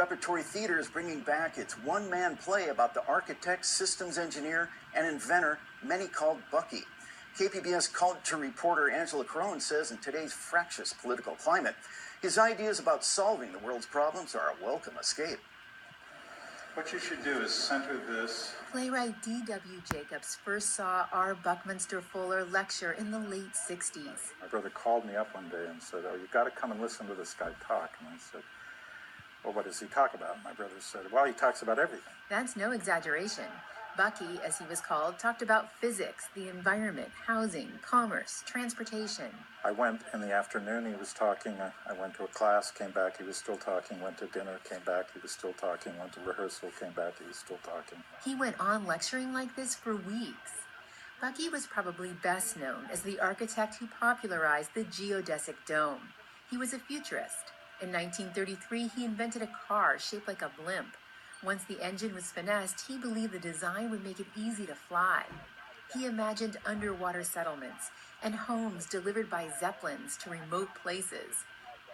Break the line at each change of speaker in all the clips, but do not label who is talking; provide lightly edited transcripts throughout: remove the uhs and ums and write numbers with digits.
Repertory Theater is bringing back its one-man play about the architect, systems engineer, and inventor many called Bucky. KPBS culture reporter Angela Carone says in today's fractious political climate, his ideas about solving the world's problems are a welcome escape.
What you should do is center this.
Playwright D.W. Jacobs first saw R. Buckminster Fuller lecture in the late 60s.
My brother called me up one day and said, "Oh, you got to come and listen to this guy talk." And I said, "Well, what does he talk about?" And my brother said, "Well, he talks about everything."
That's no exaggeration. Bucky, as he was called, talked about physics, the environment, housing, commerce, transportation.
I went in the afternoon, he was talking. I went to a class, came back, he was still talking, went to dinner, came back, he was still talking, went to rehearsal, came back, he was still talking.
He went on lecturing like this for weeks. Bucky was probably best known as the architect who popularized the geodesic dome. He was a futurist. In 1933, he invented a car shaped like a blimp. Once the engine was finessed, he believed the design would make it easy to fly. He imagined underwater settlements and homes delivered by zeppelins to remote places.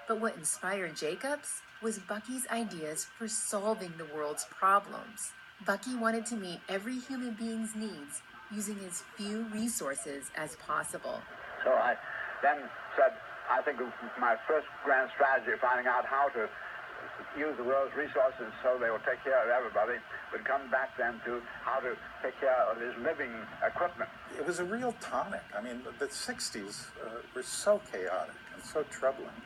But what inspired Jacobs was Bucky's ideas for solving the world's problems. Bucky wanted to meet every human being's needs using as few resources as possible.
So I then said, I think my first grand strategy of finding out how to use the world's resources so they will take care of everybody would come back then to how to take care of his living equipment.
It was a real tonic. I mean, the 60s were so chaotic and so troubling.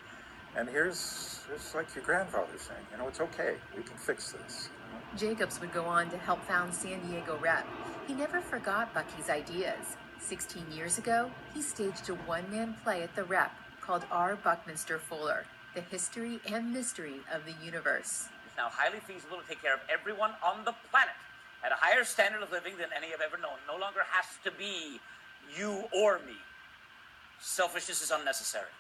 And here's like your grandfather saying, it's okay, we can fix this.
Jacobs would go on to help found San Diego Rep. He never forgot Bucky's ideas. 16 years ago, he staged a one-man play at the Rep called R. Buckminster Fuller, The History and Mystery of the Universe.
It's now highly feasible to take care of everyone on the planet at a higher standard of living than any have ever known. No longer has to be you or me. Selfishness is unnecessary.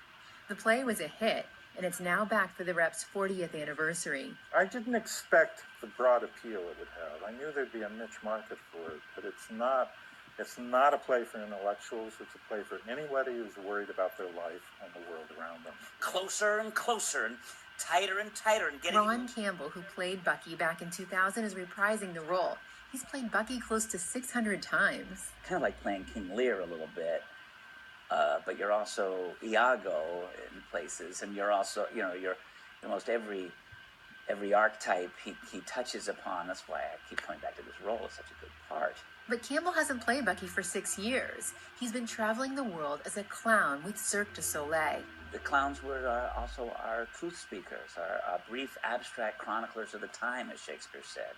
The play was a hit, and it's now back for the Rep's 40th anniversary.
I didn't expect the broad appeal it would have. I knew there'd be a niche market for it, but it's not a play for intellectuals. It's a play for anybody who's worried about their life and the world around them.
Closer and closer and tighter and getting...
Ron Campbell, who played Bucky back in 2000, is reprising the role. He's played Bucky close to 600 times.
Kind of like playing King Lear a little bit, but you're also Iago in places, and you're also, you're almost every archetype he touches upon. That's why I keep coming back to this role. It's such a good part.
But Campbell hasn't played Bucky for 6 years. He's been traveling the world as a clown with Cirque du Soleil.
The clowns were also our truth speakers, our brief abstract chroniclers of the time, as Shakespeare said.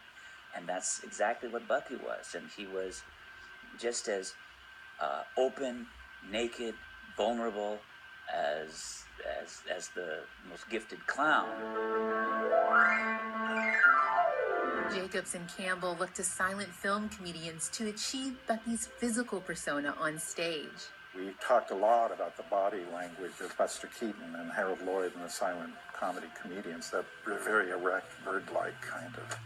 And that's exactly what Bucky was. And he was just as open, naked, vulnerable as the most gifted clown.
Jacobs and Campbell looked to silent film comedians to achieve Bucky's physical persona on stage.
We talked a lot about the body language of Buster Keaton and Harold Lloyd and the silent comedy comedians, that very erect, bird-like kind of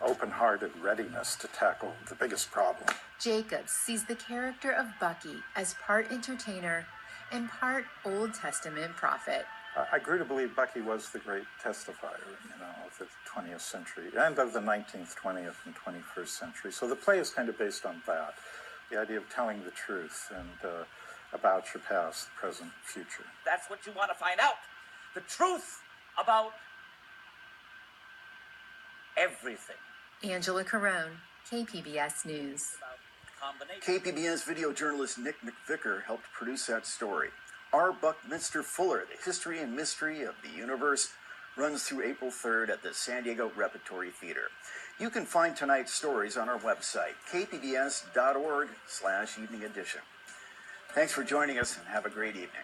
open-hearted readiness to tackle the biggest problem.
Jacobs sees the character of Bucky as part entertainer and part Old Testament prophet.
I grew to believe Bucky was the great testifier, of the 20th century and of the 19th, 20th, and 21st century. So the play is kind of based on that, the idea of telling the truth and about your past, present, future.
That's what you want to find out. The truth about everything.
Angela Carone, KPBS News.
KPBS video journalist Nick McVicker helped produce that story. R. Buckminster Fuller, The History and Mystery of the Universe, runs through April 3rd at the San Diego Repertory Theater. You can find tonight's stories on our website, kpbs.org/evening edition. Thanks for joining us and have a great evening.